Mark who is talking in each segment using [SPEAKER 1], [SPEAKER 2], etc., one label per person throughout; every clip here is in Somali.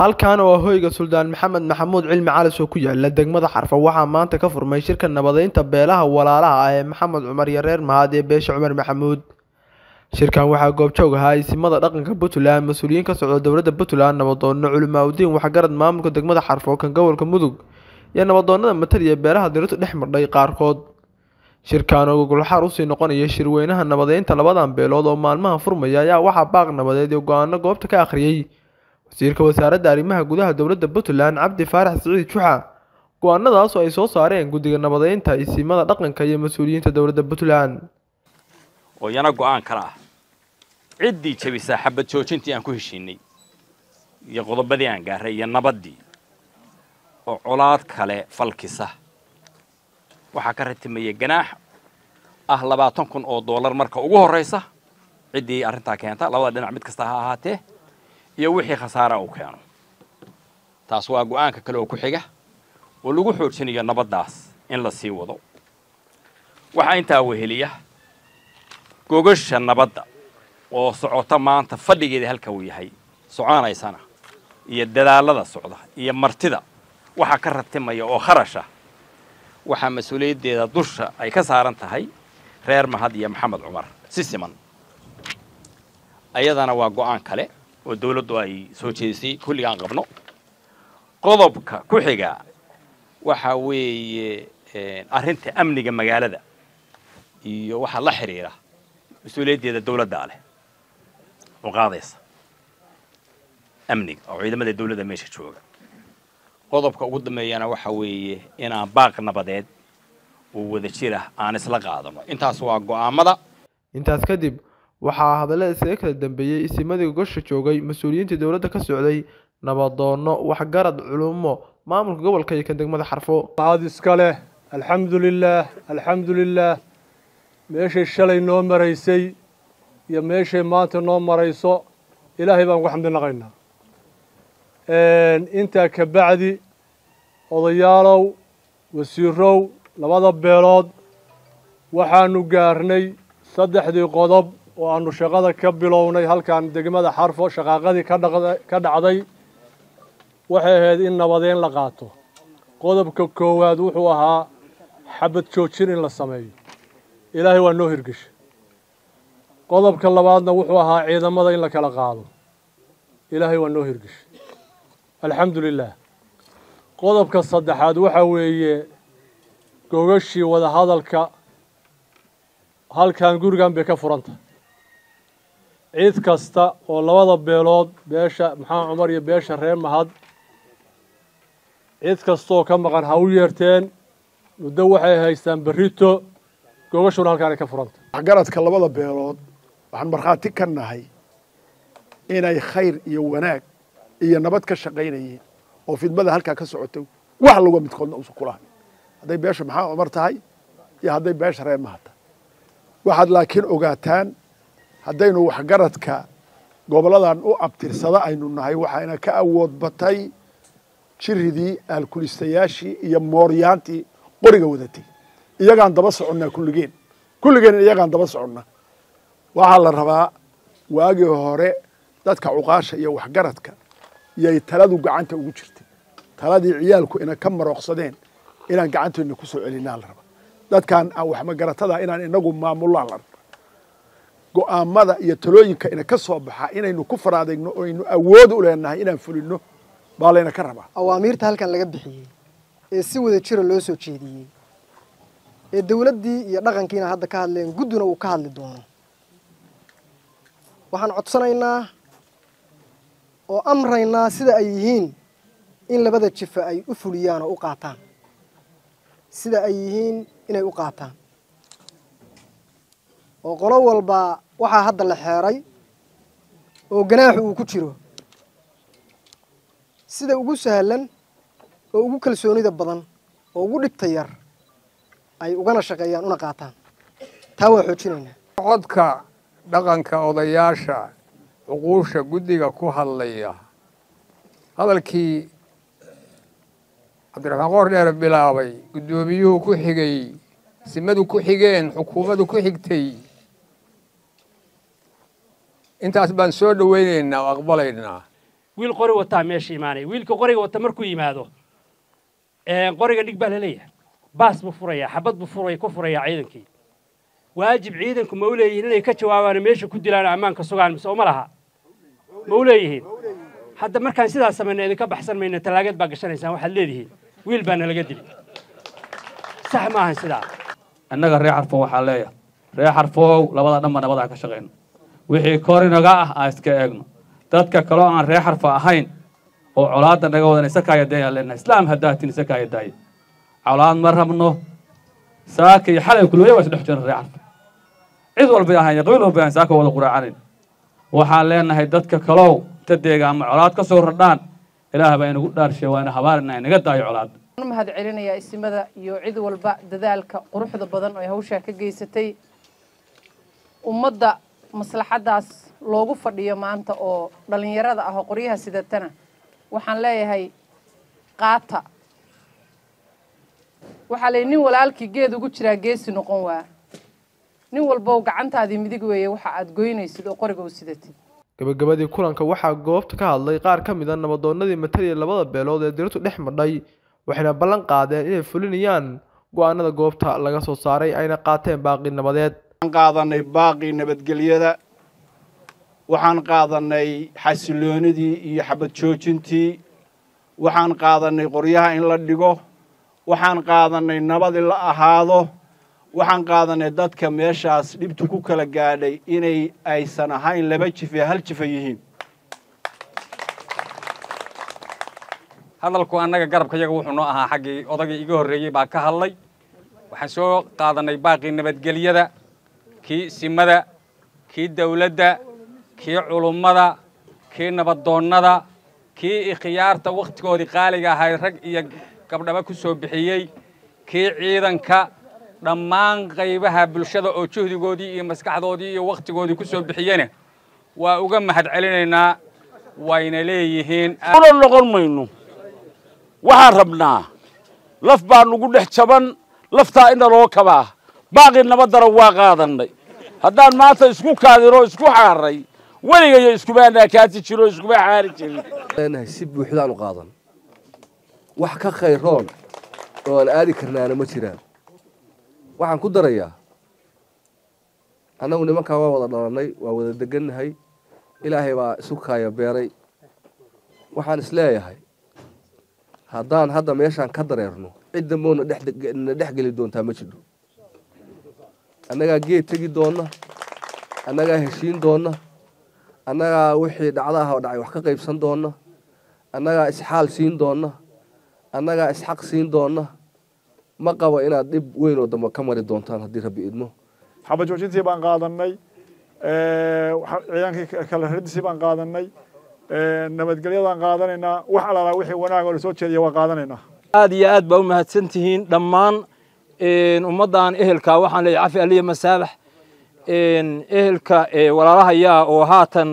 [SPEAKER 1] halkan oo hoyga Suldaan Maxamed Maxamuud Cilmi Cali soo ku yaala degmada Xarfa waxaa maanta ka furmay shirka nabadeynta beelaha walaalaha ah ee Maxamed Cumar iyo reer Mahad ee beesha Cumar Maxamuud. Shirkan waxaa goobjoog ahaa isimada dhaqanka Puntland, mas'uuliyiin ka socda dowladda Puntland, nabadoono culimaawidiin waxgarad maamulka degmada Xarfa kan gobolka Mudug iyo nabadoonada mataliya beelaha dirirtu dhex marday qaarkood. Shirkan oo gogol xaar u sii noqonaya shirweynaha nabadeynta labadan beelood oo maalmaha furmaya ayaa waxaa baaq nabadeed iyo go'aano goobta ka akhriyay wasiirka wasaaradda arrimaha gudaha dowladda Puntland Cabdi Faarax Siciid Juxa. go'aanadaas oo ay soo saareen guddiga nabadeynta isimada dhaqanka iyo mas'uuliyiinta dowladda Puntland
[SPEAKER 2] oo yana go'aan kala ah ciddii jabisa xabad joojintii aan ku heshiinay iyo qodobadii aan gaaray iyo nabadii oo colaad kale falkisa waxaa ka ratimaya ganaax ah $20,000 marka ugu horeysa ciddii arrinta keenta labada dhinac mid kasta ha ahaatee iyo wixii khasaara uu keeno. taas waa go'aanka kale oo ku xiga oo lagu xoojinayo nabadaas in la sii wado. waxa intaa weheliya gogasha nabadda oo socota maanta fadhigeeda halka uu yahay soconaysana iyo dadaalada socda iyo martida waxa ka ratimaya oo kharasha waxa mas'uuliyadeeda dusha ay ka saaran tahay reer Mahad iyo Maxamed Cumar si siman. ayadana waa go'aan kale oo dawladdu ay soo jeedisay kulli aan qabno. qodobka ku xiga waxa weeye arrinta amniga magaalada iyo waxa la xiriira mas'uuliyadeeda dawladda leh oo qaadaysa amniga oo ciidamada dawladda meesha jooga. qodobka ugu dambeeyana waxa weeye inaan baaq nabadeed oo wada jira aan isla qaadano. intaas waa go'aamada.
[SPEAKER 1] intaas kadib waxaa hadalada isaga kala dambeeyay isimadii gogosha joogay mas'uuliyiinta dowladda ka socday nabadoono waxgarad culumo maamulka gobolka iyo kan degmada Xarfo.
[SPEAKER 3] mahad iska leh alxamdulillaah meeshay shalay noo maraysay iyo meeshay maanta noo marayso ilaahay baan ugu xamdinaqaynaa. intaa ka bacdi odayaalow wasiirow labada beelood waxaanu gaarnay 3 qodob oo aanu shaqada ka bilownay halkan degmada Xarfo. shaqaaqadii ka dhacday waxay ahayd in nabadeyn la qaato. qodobka koowaad wuxuu ahaa xabad joojin in la sameeyo. ilaahay waa noo hirgashay. qodobka labaadna wuxuu ahaa ciidamada in la kala qaado. ilaahay waa noo hirgashay alxamdulillaah. qodobka saddexaad waxa weeye gogashii wada hadalka halkan gurigan bay ka furanta. cid kasta oo labada beelood beesha Maxamed Cumar iyo beesha reer Mahad cid kasta oo ka maqan ha u yeerteen. muddo waxay haystaan berrito gogashuna halkan ay ka furanta.
[SPEAKER 4] waxgaradka labada beelood waxaan markhaati ka nahay inay khayr iyo wanaag iyo nabad ka shaqaynayeen oo fidmada halkaa ka socotay wax laga midkoodna uusan ku lahayn hadday beesha Maxamed Cumar tahay iyo hadday beesha reer Mahad tahay. waxaad laakiin ogaataan haddaynu waxgaradka goboladan u abtirsada aynu nahay waxayna ka awood batay jiridii alkulistayaashii iyo mooryaantii qoriga wadatay. iyagaan daba soconnaa kulligeen iyagaan daba soconnaa. waxaa la rabaa waagii hore dadka cuqaasha iyo waxgaradka iyay taladu gacanta ugu jirtay. taladii ciyaalku ina ka marooqsadeen inaan gacanteena ku soo celinaa la rabaa. dadkan wax magaratada inaan inagu maamulaan la rabaa. go'aamada iyo talooyinka ina ka soo baxa inaynu ku faraadayno oo aynu awood u leenahay inaan fulino baa layna ka rabaa.
[SPEAKER 5] awaamiirta halkan laga bixiyey ee si wada jira loo soo jeediyey ee dawladdii iyo dhaqankiina hadda ka hadleen gudduna uu ka hadli doono. waxaan codsanaynaa oo amraynaa sida ay yihiin in labada jifa ay u fuliyaan oo u qaataan sida ay yihiin inay u qaataan. oo qolo walba waxaa hadda la xeeray oo ganaaxu uu ku jiro sida ugu sahlan oo ugu kalsoonida badan oo ugu dhibta yar ay ugana shaqeeyaan una qaataan. taa waa xoojinaynaa.
[SPEAKER 6] codka dhaqanka odayaasha cuquusha guddiga ku hadlaya hadalkii Cabdiraxmaan Qoordheer bilaabay guddoomiyuhu ku xigay simadu ku xigeen xukuumaddu ku xigtay intaas baan soo dhaweynaynaa oo aqbalaynaa.
[SPEAKER 7] wiil qori wataa meesha imaanaya wiilka qoriga wata markuu yimaado qoriga dhig baa la leeyahay baas buu furayaa xabad buu ku furayaa ciidankii waajib ciidanku ma u leeyihiin inay ka jawaabaan meesha ku dilaan ammaanka sugaan mise uma laha ma u leeyihiin hadda markaan sidaas samayno idinka baxsan mayno talaagad baa gashanaysaan waxaad leedihiin wiil baa nalaga dili sax maahan sidaa
[SPEAKER 8] annaga reer xarfo waxaa leeyahay reer xarfow labada dhanba nabada ka shaqeyno wixii kor inaga ah aan iska eegno dadka kaloo aan reer xarfo ahayn oo colaadda naga wadan isakaaya daayaan leenahay islaam haddaatin isakaaya daaya colaad ma rabno saaka iyo xalay kulwaya waa isdhex jira reer xarfo cid walbay ahayn iyo qabiil walbay ahayn saaka wada quraacanayn waxaan leenahay dadka kalow ta deega ama colaad ka soo radhaan ilaah baa inagu dhaarshay waa ina habaarina inaga daayo colaad
[SPEAKER 9] mahad celinaya isimada iyo cid walba dadaalka quruxda badan oo hawsha ka geysatay ummadda maslaxadaas loogu fadhiyo maanta oo dhalinyarada ah oo qoryaha sidatana waxaan leeyahay qaata waxa la nin walaalkii geed ugu jira geesi noqon waa nin walba gacantaadii midig weeye waxa aad goynaysid oo qoriga u sidatid
[SPEAKER 1] gabagabadii kulanka waxaa goobta ka hadlay qaar ka mid ah nabadoonnadii matalaya labada beelood ee dirtu dhex madhay waxayna ballan qaadeen inay fulinayaan go'aanada goobta laga soo saaray ayna qaateen baaqi nabadeed
[SPEAKER 10] waxaan qaadanay baaqii nabadgelyada waxaan qaadanay xasiloonidii iyo xabad joojintii waxaan qaadanay qoryaha in la dhigo waxaan qaadanay nabad in la ahaado waxaan qaadanay dadka meeshaas dhibtu ku kala gaadhay inay aysan ahayn laba jif ee hal jifa yihiin
[SPEAKER 2] hadalku annaga garabka yaga wuxuu noo ahaa xaggii odagii iga horreeyey baa ka hadlay waxaan soo qaadanay baaqii nabadgelyada kii simada kii dawladda kii culummada kii nabadoonnada kii ikhyaarta wakhtigoodii qaaliga ahay rag iyo gabdhaba ku soo bixiyey kii ciidanka dhammaan qaybaha bulshada oo juhdigoodii iyo maskaxdoodii iyo wakhtigoodii ku soo bixiyeen waa uga mahad celinaynaa wayna leeyihiin
[SPEAKER 11] noqon mayno waxaan rabnaa laf baa nugu dhex jaban laftaa inna loo kabaa baaqii nabaddana waa qaadanay haddaan maanta isku kaadino isku xaaray weligayo iskuma naakaati jiro iskuma xaari jirin
[SPEAKER 12] si buuxdaan u qaadan wax ka khayroon oo aan aadi karnaana ma jiraan waxaan ku darayaa annagu nimankaa waa wada dhalannay waa wada degannahay ilaahay baa isu kaaya beeray waxaan isleeyahay haddaan hadda meeshaan ka dareerno cid damboona na dhex geli doontaa ma jiro annagaa geed tegi doonna annagaa heshiin doonna annagaa wixii dhacdaha oo dhacay wax ka qaybsan doonna annagaa isxaal siin doonna annagaa isxaq siin doonna ma qabo inaad dhib weyn oo dambe ka mari doontaan haddii rabbi idmo
[SPEAKER 4] xabad joojintii baan qaadanay ciidankii kala radisii baan qaadanay nabadgelyadaan qaadanaynaa wax alaalaa wixii wanaag oo lasoo jeediya waa qaadanaynaa
[SPEAKER 13] aad iyo aad baa u mahadsan tihiin dhammaan ummaddan ehelka waxaan leeyahay cafi aliya masaabax ehelka walaalahayaa oo haatan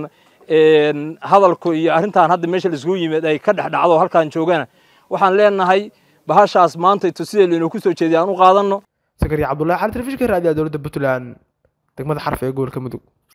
[SPEAKER 13] hadalku iyo arrintan hadda meesha laisugu yimid ay ka dhex dhacdo halkaan joogana waxaan leenahay bahashaas maanta sidee laynoo ku soo jeediya aan u qaadanno
[SPEAKER 1] sakariya cabdullaahi xalan telefishinka raadiyaha dowladda puntland degmada xarf ee gobolka mudug